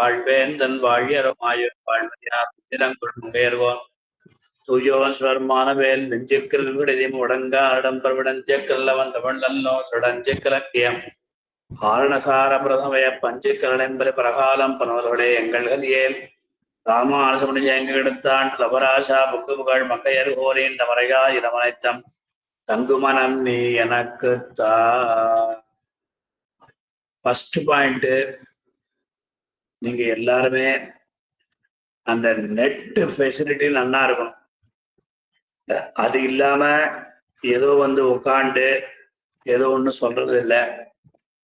வாழ்வேந்தன் வாழியருமாயுர் வாழ்வதியாத்திரங்குள்பேர்வோன் தூயோன் ஸ்வர்மானவேல் நெஞ்சுக்கள் விடுதி முடங்கா இடம்பர்விடஞ்சக்கல்லவன் தமிழ்நல்லோ தொடஞ்சக்கலக்கியம் ஆரணசார பிரதமய பஞ்சுக்கலனெம்பரி பிரகாலம் பனவர்களே எங்கள் கதியேல் ராமானுசமுனி எங்கெடுத்தான் லவராசா புக்கு புகழ் மங்கையர் கோரின் தமரையா இரமனைத்தம் தங்குமனம் நீ எனக்கு தா. ஃபர்ஸ்ட் பாயிண்ட், நீங்க எல்லாருமே அந்த நெட் ஃபெசிலிட்டி நல்லா இருக்கணும். அது இல்லாம ஏதோ உட்காந்து ஏதோ ஒண்ணு சொல்றது இல்லை.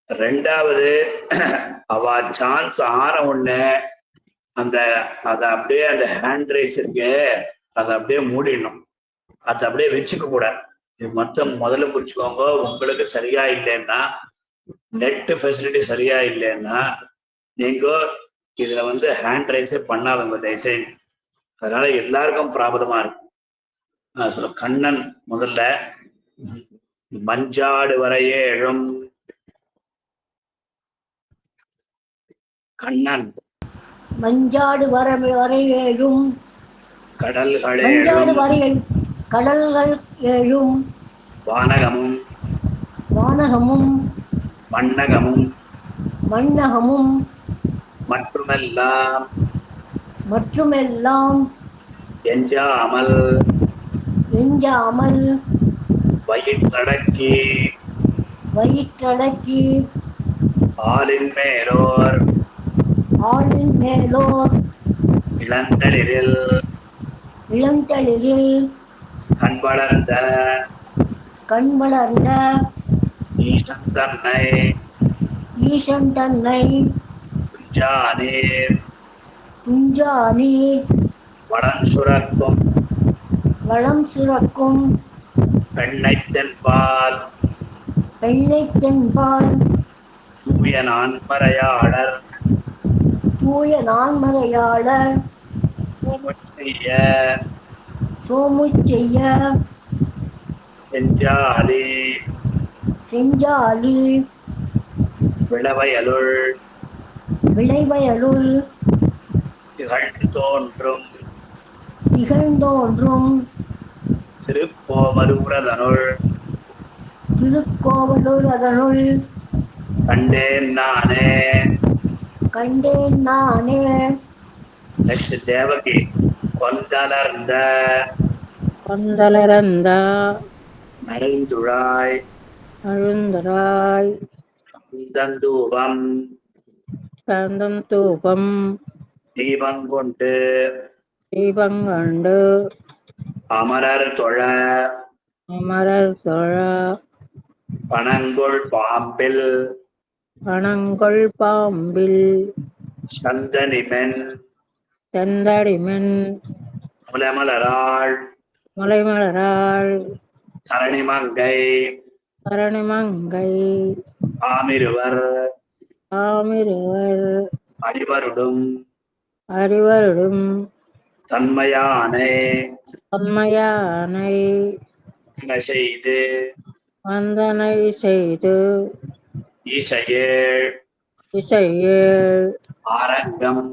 ரெண்டாவது, அவ சான்ஸ் ஆன உடனே அதை அப்படியே அந்த ஹேண்ட் ரைஸ் இருக்கு, அதை அப்படியே மூடிடணும். அதை அப்படியே வச்சுக்க கூடாது. இது மொத்தம் முதல்ல புரிச்சுக்கோங்க. உங்களுக்கு சரியா இல்லைன்னா, நெட் ஃபெசிலிட்டி சரியா இல்லைன்னா நீங்க இதுல ஹேண்ட் ரைஸே பண்ணாதவங்க தயவுசெய்து. அதனால எல்லாருக்கும் ப்ராப்ளமா இருக்கும். சொல்ல கண்ணன் முதல்ல மஞ்சாடு வரையேழும் கண்ணன் மஞ்சாடு வரையேழும் கடல்கள் ஏழும் வானகமும் மண்ணகமும் மற்றுமெல்லாம் எஞ்சாமல் வயிற்றடக்கி ஆலின் மேலோர் இளந்தளிரில் கண்வளர்ந்த ஈசன் தன்னை துஞ்சானீர் வளம் சுரக்கும் பெண்ணைத் தென்பால் தூய நான்மறையாளர் சோமுச்செய்ய செஞ்சாலி விளைவயலுள் திகழ்ந்தோன்றும் திருக்கோவலூரதனுள் கண்டேன் நானே. நெக்ஸ்ட் தேவகி கொந்தலர்ந்த நறுந்துழாய் தந்தூபம் தீபங்கொண்டு அமரர் தொழ பனங்கொள் பாம்பில் சந்தனிமென் முலைமலராள் தரணிமங்கை ஆமிருவர் அடிவருடும் தன்மையானை வந்தனை செய்து இசையேழ் ஆரங்கம்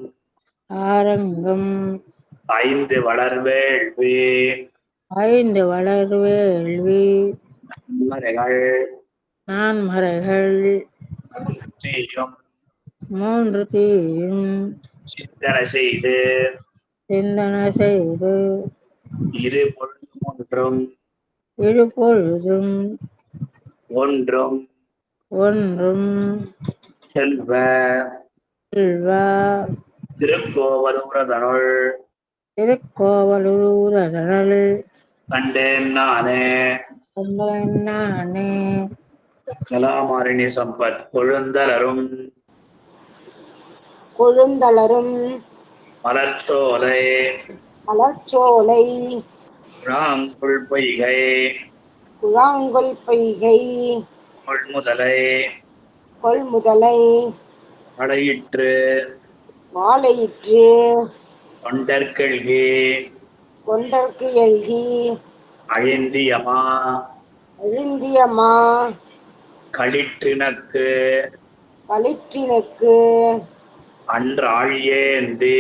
ஐந்து வளர்வேள்வி நான்மறைகள் மூன்று தீயும் சிந்தனை செய்து இரு பொழுதும் ஒன்றும் செல்வ திருக்கோவலூரதனுள் கண்டேன் நானே. கலாமாரிணி சம்பத் கொழுந்தலரும் மலர்ச்சோலை குழாங்குள் பொய்கை கொள்முதலை வாழையிற்று தொண்டர்க்கு எழுகி அழிந்தியமா களிற்றினக்கு அன்றாழியேந்தி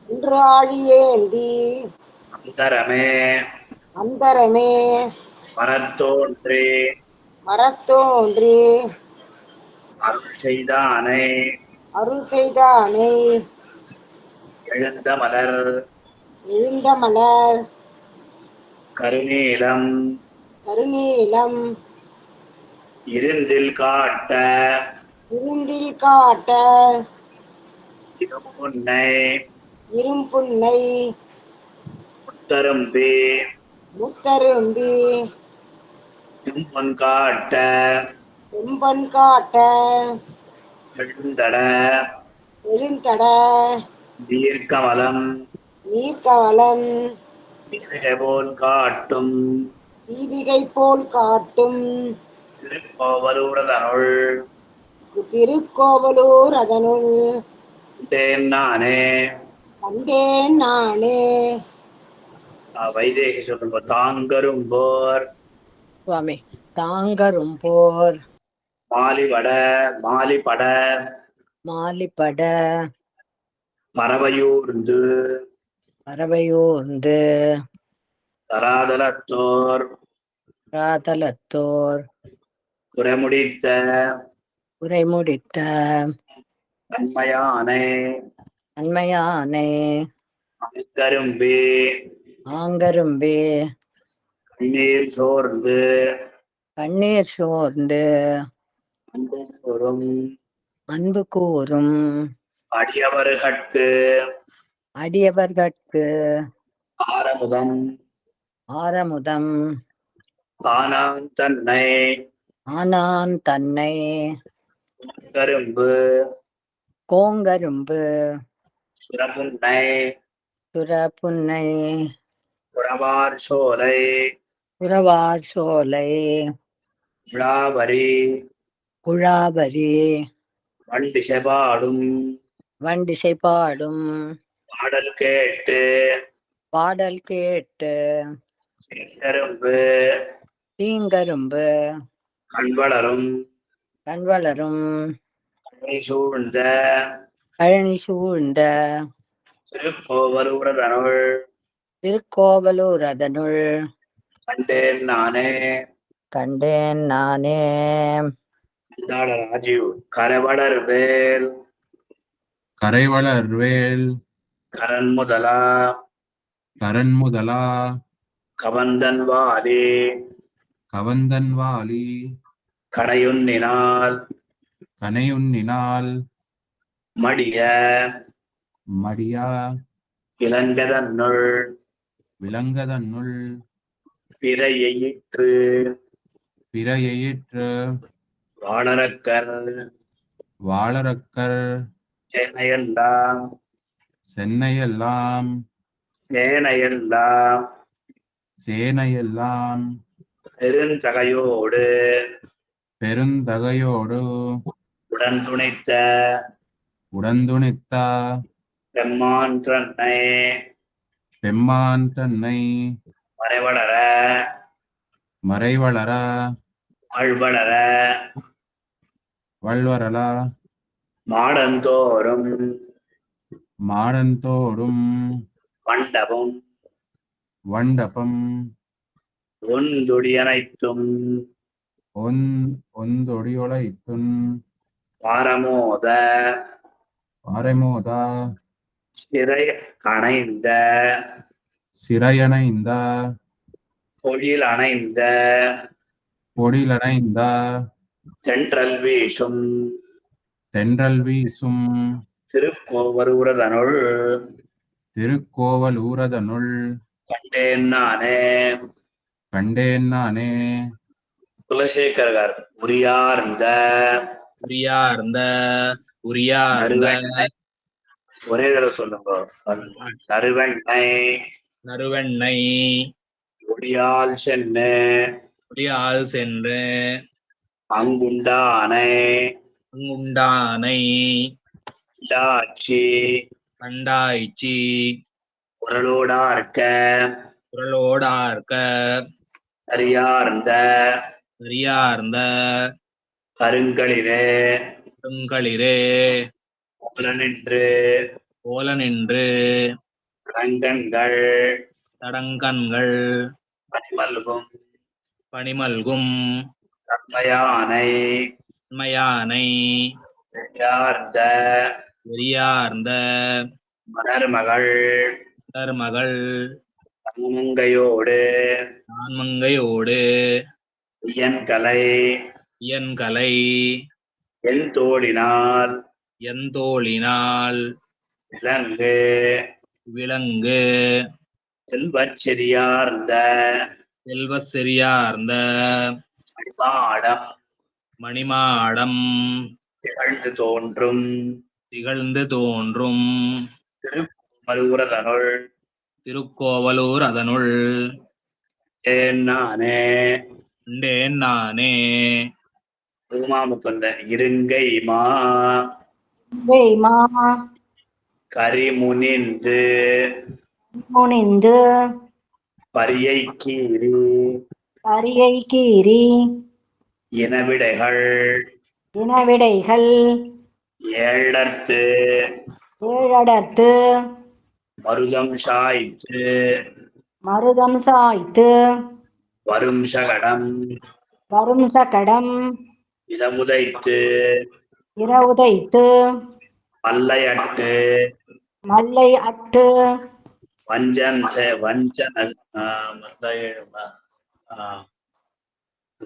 அன்றாழியேந்தி அந்தரமே அந்தரமே மரத்தோன்றி மரத்தோன்றி அருள் செய்தானை அருள் செய்தானை எழுந்த மலர் எழுந்த மலர் கருநீலம் கருநீலம் இருந்தில் காட்ட இருந்தில் காட்ட இரும்புன்னை இரும்புன்னை முத்தரும்பி முத்தரும்பி செம்பொன் காட்ட செம்பொன் காட்ட எழுந்தட எழுந்தட நீர்க்கமலம் நீர்க்கமலம் தீபிகை போல் காட்டும் தீபிகை போல் காட்டும் திருக்கோவலூரதனுள் திருக்கோவலூர் அதனுள் கண்டேன் நானே கண்டேன் நானே. வைதேகி சொல்லுங்க. தாங்கரும்போர் சுவாமி தாங்கரும்போர் மாலிவட மாலிபட மாலிப்பட பறவையூர்ந்து பறவையூர்ந்து தராதலத்தோர் ராதலத்தோர் குறைமுடித்த உரைமுடித்த தன்மையானை அண்மையானே அங்கரும்பி ஆங்கரும்பே கண்ணீர் சோர்ந்து கண்ணீர் சோர்ந்து அன்பும் அன்பு கூறும் அடியவர்கட்கு அடியவர்கட்கு ஆரமுதம் ஆரமுதம் ஆனான் தன்னை ஆனான் தன்னை கரும்பு கோங்கரும்பு சுரமுன்னை சுரப்புன்னை உறவார் சோலை உறவார் சோலை விழாவரி குழாபரி வண்டிசைபாடும் வண்டிசை பாடும் பாடல் கேட்டு பாடல் கேட்டு கரும்பு தீங்கரும்பு கண்வளரும் கண்வளரும் சூழ்ந்த கழனி சூழ்ந்த திருக்கோவலூரதனுள் திருக்கோவலூர் அதனுள் கண்டேன் நானே. கண்டேன் நானே. ராஜீவ் கரவளர் வேல் கரைவளர்வேல் கரன்முதலா கரன்முதலா கவந்தன் வாலி கவந்தன்வாலி கடையுன்னினால் கனையுன்னினால் மடிய மடியா இளங்கதன்னுள் விலங்கதன்னுள் பிறையிற்று பிறையிற்று வாழறக்கர் வாளரக்கர் சேனையெல்லாம் சென்னையெல்லாம் சேனையெல்லாம் சேனையெல்லாம் பெருந்தகையோடு பெருந்தகையோடு உடன் துணைத்த உடந்துணித்த பெம்மான் தன்னை பெம்மான் தன்னை மறைவளர மறைவளர ஆழ்வளர வல்வரல மாடந்தோறும் மாடந்தோடும் மண்டபம் வண்டபம் ஒந்துடியனைத்தும் ஒந்தொடியொளைத்துன் பாரமோத பாறைமோத சிறை அணைந்த சிறையணைந்த பொழில் அணைந்த பொடிலணைந்த தென்றல் வீசும் தென்றல் வீசும் திருக்கோவலூரதனுள் திருக்கோவலூரதனுள் கண்டேன் நானே. கண்டேன் நானே. குலசேகர் கார் உரியார்ந்த உரியார்ந்த உரியார்ந்த ஒரே தடவை சொல்லுங்க. நறுவெண்ணை நறுவெண்ணை ஒடியால் சென்னு உரியால் சென்று அங்குண்டானை அங்குண்டானை டாச்சி கண்டாய்ச்சி உரலோடார்க்க குரலோடார்க்க சரியார்ந்த சரியார்ந்த கருங்களிலே பெருங்களிரே போல நின்று போல நின்று ரங்கங்கள் தடங்கண்கள் பனிமல்கும் பணிமல்கும் தன்மையானை உண்மையானை யார்ந்த வெறியார்ந்த மலர்மகள் மகள் தன்மங்கையோடு நான்மங்கையோடு ஐயன்கலை இயன்கலை என் தோழினால் எந்தோளினால் விலங்கு விலங்கு செல்வச் செறியார்ந்த செல்வ செறியார்ந்த அடிமாடம் மணிமாடம் திகழ்ந்து தோன்றும் திகழ்ந்து தோன்றும் திருமருதனுள் திருக்கோவலூர் அதனுள் நானே உண்டேன் நானே. பூமாமுக்கொண்ட இருங்கை மா வேமா கரிமுனிந்து முனிந்து பரியை கீறி அரியை கீறி இனவிடைகள் இனவிடைகள் ஏழர்த்து ஏழடர்த்து மருதம் சாய்த்து மருதம் சாய்த்து வரும் சகடம் வரும் சகடம் இதமுதைத்து இரவுதைத்து மல்லையட்டு மல்லை அட்டு வஞ்சம்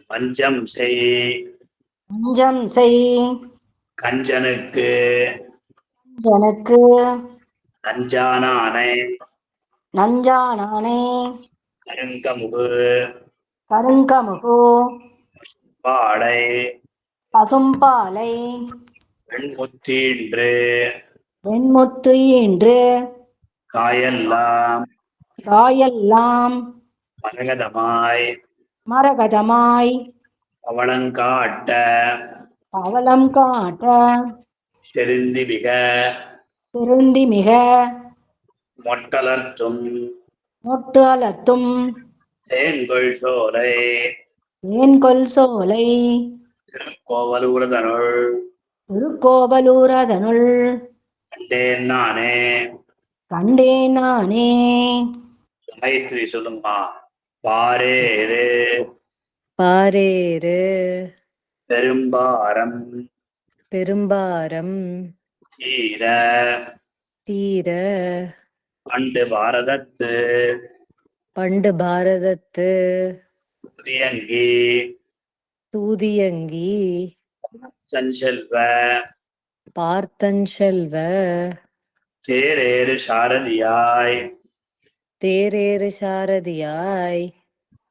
வஞ்சம் செய் அஞ்சம் செய் கஞ்சனுக்கு ஜனக்கு நஞ்சானானை நஞ்சானானே கருங்கமுகு கருங்கமுகு பாடை பசும்பாலை வெண்முத்தீன்று வெண்முத்து ஈன்று காயெல்லாம் ராயெல்லாம் மரகதமாய் மரகதமாய் பவளங்காட்ட பவளம் காட்ட செருந்தி மிக திருந்தி மிக மொட்டலர்த்தும் மொட்டு அலர்த்தும் தேன்கொள் சோலை ஏன்கொல் சோலை திருக்கோவலூரதனுள் திருக்கோவலூரதனுள் கண்டேன் நானே. கண்டேன் நானே. காயத்ரி சொல்லுமா. பாரேறு பாரேறு பெரும்பாரம் பெரும்பாரம் தீர தீர பண்டு பாரதத்து பண்டு பாரதத்து புதியங்கி தூதியங்கி செல்வ பார்த்தஞ்செல்வ தேரேறு சாரதியாய் தேரேறு சாரதியாய்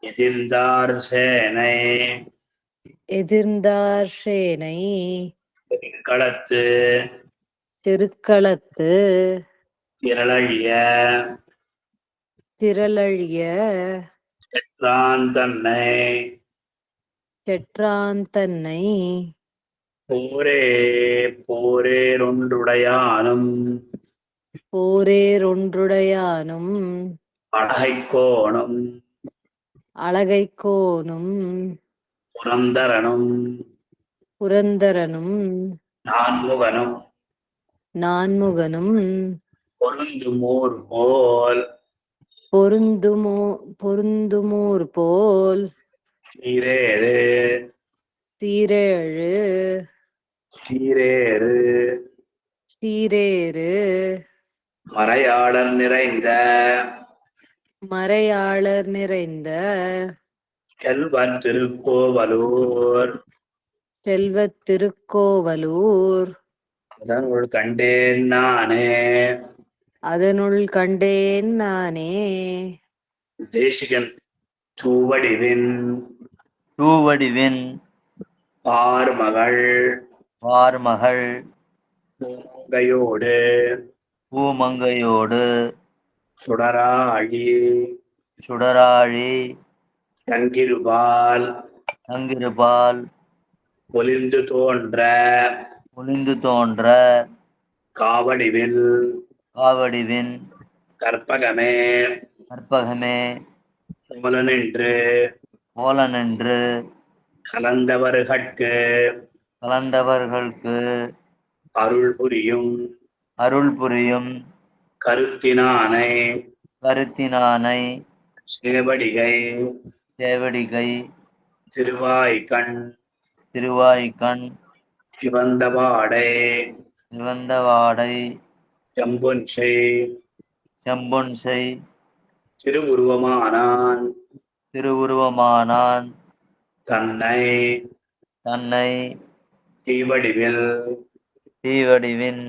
எதிர்ந்தார் சேனை எதிர்ந்தார் சேனை களத்து திருக்களத்து திரளழிய திரளழிய தன்னை செற்றாந்தன்னை போரே போரேரொன்றுடையானும் போரேரொன்றுடையானும் அழகைக்கோணும் அழகைக்கோனும் புரந்தரனும் புரந்தரனும் நான்முகனும் நான்முகனும் பொருந்துமோர் போல் பொருந்துமோர் போல் சீரேறு சீரேழு சீரேறு சீரேறு மறையாளர் நிறைந்த மறையாளர் நிறைந்த செல்வன் திருக்கோவலூர் செல்வத் திருக்கோவலூர் அதனுள் கண்டேன் நானே. அதனுள் கண்டேன் நானே. தேசிகன் தூவடிவின் தூவடிவின் பார்மகள் வார்மகள் பூங்கையோடு பூமங்கையோடு சுடராழி சுடராழி தங்கிருபால் தங்கிருபால் பொலிந்து தோன்ற ஒளிந்து தோன்ற காவடிவில் காவடிவின் கற்பகமே கற்பகமே போலனின்று போலனென்று கலந்தவர்கட்கு கலந்தவர்களுக்கு அருள் புரியும் அருள் புரியும் கருத்தினானை கருத்தினானை சேவடிகை சேவடிகை திருவாய்கண் திருவாய்கண் சிவந்தவாடை சிவந்தவாடை செம்பொன்சை செம்பொன்சை திருவுருவமானான் திருவுருவமானான் தன்னை தன்னை தீவடிவில் தீவடிவின்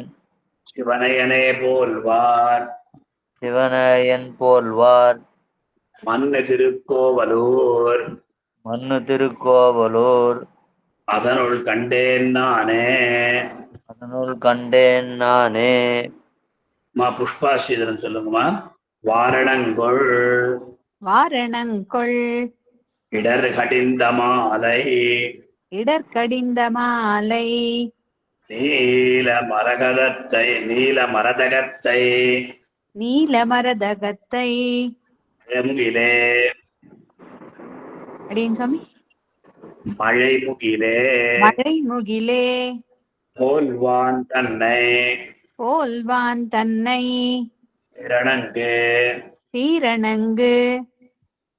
சிவனையனே போல்வார் சிவனையன் போல்வார் மண்ணு திருக்கோவலூர் மண்ணு திருக்கோவலூர் அதனுள் கண்டேன் நானே. அதனுள் கண்டேன் நானே. புஷ்பாஸ்ரீதரன் சொல்லுங்கம்மா. வாரணங்கொள் வாரணங்கொள் இடர் கடிந்த மாலை இடர்கடிந்த மாலை நீல மரகதத்தை நீலமரதகத்தை நீலமரதகத்தை முகிலே அப்படின்னு சுவாமி மழை முகிலே மழை முகிலே போல்வான் தன்னை போல்வான் தன்னை திரணங்கு தீரணங்கு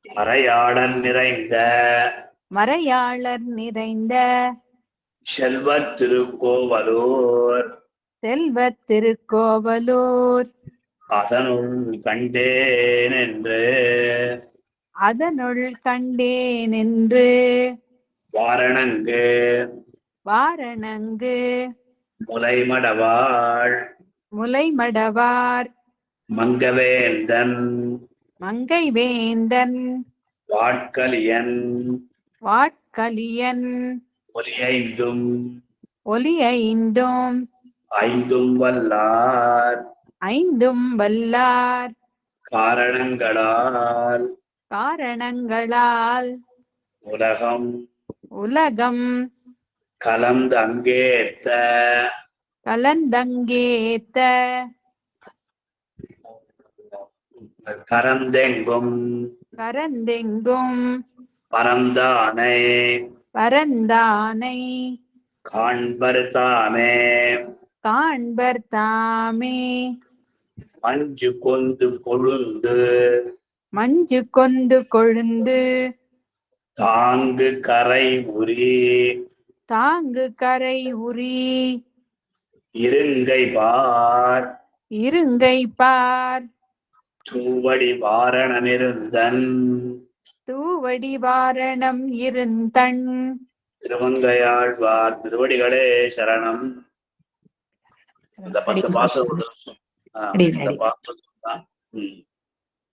மறையாளர் நிறைந்த மறையாளர் நிறைந்த செல்வத் திருக்கோவலூர் செல்வத் திருக்கோவலூர் அதனுள் கண்டேன் என்று அதனுள் கண்டேன் என்று வாரணங்கு வாரணங்கு முலைமடவாள் முலைமடவார் மங்கவேந்தன் மங்கை வேந்தன் வாட்கலியன் வாட்கலியன் ஒலியைந்தும் ஒலியைந்தும் ஐந்தும் வல்லார் ஐந்தும் வல்லார் காரணங்களால் காரணங்களால் உலகம் உலகம் கலந்து அங்கேத்த கலந்தங்கேத்த கரந்தெங்கும் பரந்தெங்கும் பரந்தானை பரந்தானை காண்பர் தாமே காண்பர் தாமே மஞ்சு கொந்து கொழுந்து மஞ்சு கொந்து கொழுந்து தாங்கு கரை உரி தாங்கு கரை உரி இருங்கை பார் இருங்கை பார் தூவடி வாரணமிருந்தன் தூவடி வாரணம் இருந்தன் திருமங்கையாழ்வார் திருவடிகளே சரணம். இந்த 10 பாசம் இந்த பாசம்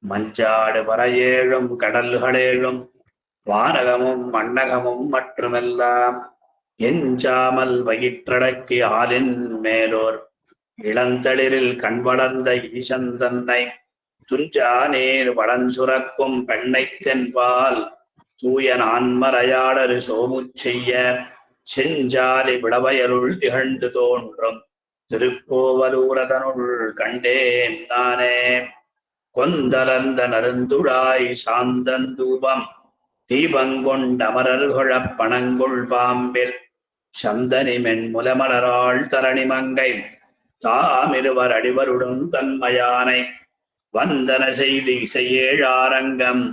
மஞ்சாடு வரையேழும் கடல்களேழும் வானகமும் மண்ணகமும் மற்றுமெல்லாம் எஞ்சாமல் வயிற்றடக்கி ஆலின் மேலோர் இளந்தளிரில் கண் வளர்ந்த ஈசன் தன்னை துஞ்சா நீர் வளஞ்சுரக்கும் பெண்ணை தென்பால் தூய நான்மறையாளரு சோமுச்செய்ய செஞ்சாலி விடவயலுள் திகழ்ந்து தோன்றும் திருக்கோவலூரதனுள் கண்டேன் நானே. கொந்தலர்ந்த நருந்துழாய் சாந்தந்தூபம் தீபங்கொண்டமரர்கொழப் பணங்குள் பாம்பில் சந்தனி மென்முலமலராள் தரணிமங்கை தாமிருவர் அடிவருடும் தன்மயானை வந்தன செய்தி இசையேழாரங்கம்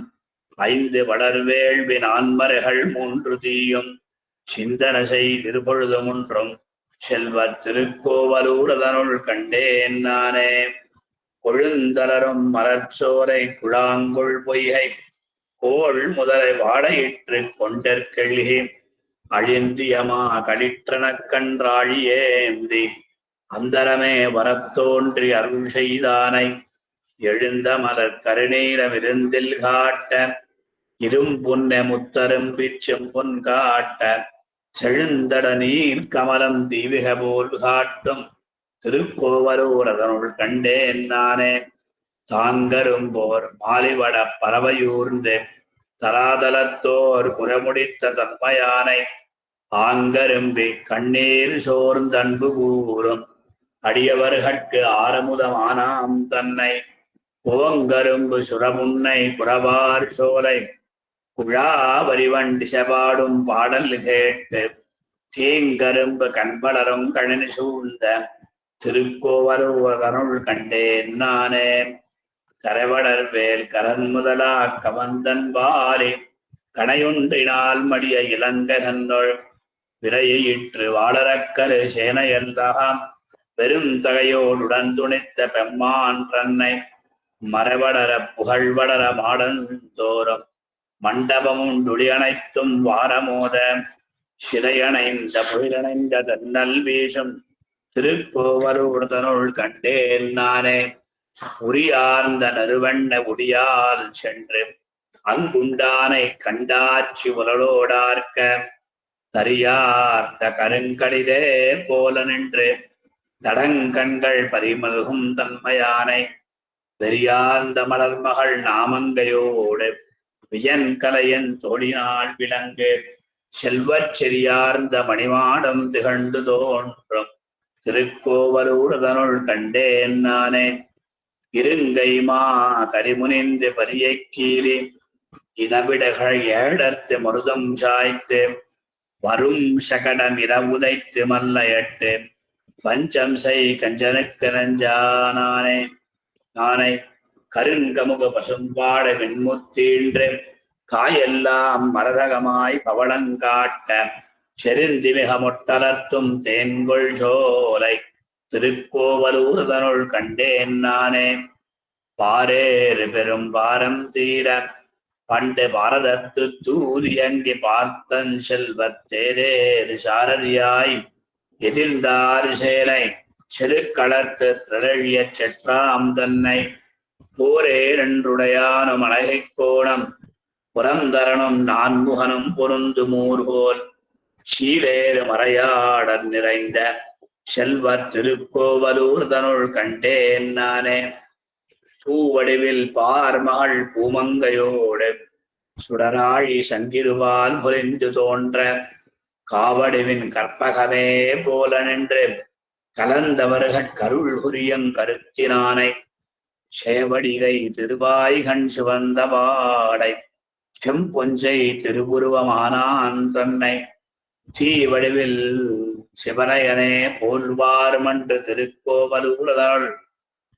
5 வளர்வேள்வி 4 3 தீயும் சிந்தன செய்திருபொழுதும் ஒன்றும் செல்வத் திருக்கோவலூரதனுள் கண்டேன் நானே. கொழுந்தலரும் மலர்ச்சோலை குழாங்குள் பொய்கை கோள் முதலை வாடையிற்று கொண்டற்கெழுகி அழிந்தியமா களிற்றனக் கன்றாழியேந்தி அந்தரமே வரத்தோன்றி அருள் செய்தானை எழுந்த மலர் கருநீலமிருந்தில் காட்ட இரும்புன்ன முத்தரும்பிச் செம்பொன் காட்ட செழுந்தட நீர் கமலம் தீவிக போல் காட்டும் திருக்கோவலூர் அதனுள் கண்டேன் நானே. தாங்கரும்போர் மாலிவட பறவையூர்ந்து தராதலத்தோர் புறமுடித்த தன்மயானை ஆங்கரும்பி கண்ணீர் சோர்ந்தன்பு கூறும் அடியவர்கட்கு ஆரமுதமானாம் தன்னை புவங்கரும்பு சுரமுன்னை புறவார் சோலை குழா வரிவண்டி செபாடும் பாடல் கேட்டு தீங்கரும்பு கண்பலரும் கழனி சூழ்ந்த திருக்கோவலூரதனுள் கண்டேன் நானே. கரைவடர் வேல் கரன் முதலா கவந்தன் வாரி கணையொன்றினால் மடிய இளங்க தன்னுள் விரையிற்று வாளரக்கரு சேனையெல்லாம் பெரும் தகையோடுடன் துணித்த பெம்மான் தன்னை மரவடர புகழ்வடர மாடன் தோறும் மண்டபமும் துளி அனைத்தும் வாரமோத சிலையணைந்த புயலணைந்த தன்னல் வீசும் திருக்கோவலூர்தனுள் கண்டேன் நானே. உரியார்ந்த நறுவண்ண உடியால் சென்று அங்குண்டானை கண்டாட்சி உலளோடார்க்க தரியார்ந்த கருங்களிலே போல நின்று தடங்கண்கள் பரிமல்கும் தன்மையானை பெரியார்ந்த மலர்மகள் நாமங்கையோடு வியன் கலையன் தோழினாள் விளங்கு செல்வச் செரியார்ந்த மணிமாடம் திகழ்ந்து தோன்றும் திருக்கோவலூர்தனுள் கண்டேன் நானே. இருங்கைமா கரிமுனிந்து பரியை கீறி இனவிடகள் ஏழர்த்து மருதம் சாய்த்து வரும் சகடம் இரவுதைத்து மல்லையட்டு பஞ்சம் செய் கஞ்சனுக்கு நஞ்சானானே. நானை கருங்கமுக பசும்பாட வெண்முத்தீன்று காயெல்லாம் மரதகமாய் பவளங்காட்ட செருந்திமிக மொட்டலர்த்தும் தேன்கொள் சோலை திருக்கோவலூர்தனுள் கண்டேன் நானே. பாரேறு பெரும் பாரம் தீர பண்டு பாரதத்து தூரியங்கி பார்த்தன் செல்வத்தேரேறு சாரதியாய் எதிர்ந்தாறு சேலை செருக்களத்து திரழிய செற்றாம் தன்னை போரேரென்றுடையானும் அழகை கோணம் புறந்தரனும் நான்முகனும் பொருந்து மூர்போல் சீலேறு மறையாடர் நிறைந்த செல்வத் திருக்கோவலூர்தனுள் கண்டேன் நானே. பூவடிவில் பார்மகள் பூமங்கையோடு சுடராழி சங்கிருவால் பொலிந்து தோன்ற காவடிவின் கற்பகமே போல நின்று கலந்தவர்கள் கருள் புரியும் கருத்தினானை சேவடிகை திருவாய் கண் சுவந்த பாடை செம்பொஞ்சை திருவுருவமானான் தன்னை தீவடிவில் சிவனையனே போல்வார் மன்று திருக்கோவலூர்தனுள்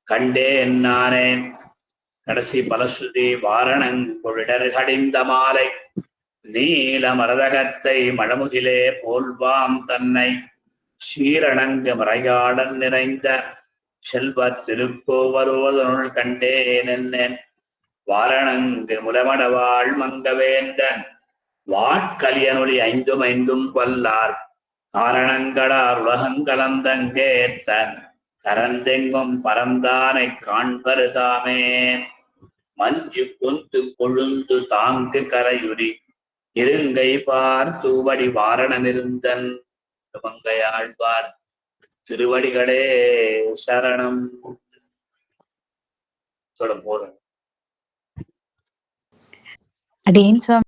கண்டேன் நானே. கடைசி பலஸ்ருதி வாரணங்கொழிடர் கடிந்த மாலை நீல மரதகத்தை மழமுகிலே போல்வாம் தன்னை சீரணங்கு மறையாடல் நிறைந்த செல்வத் திருக்கோவலூர்தனுள் கண்டேன் என்னேன். வாரணங்கு முலமடவாள் மங்கவேந்தன் வாட்கலியனொளி ஐந்தும் ஐந்தும் கொல்லார் காரணங்களார் உலகங்கலந்தங்கேத்த கரந்தெங்கும் பரந்தானை காண்பருதாமே. மஞ்சு கொந்து கொழுந்து தாங்கு கரையுரி இருங்கை பார் தூவடி வாரணமிருந்தன் மங்கையாழ்வார் திருவடிகளே சரணம். அடியேன் சுவாமி.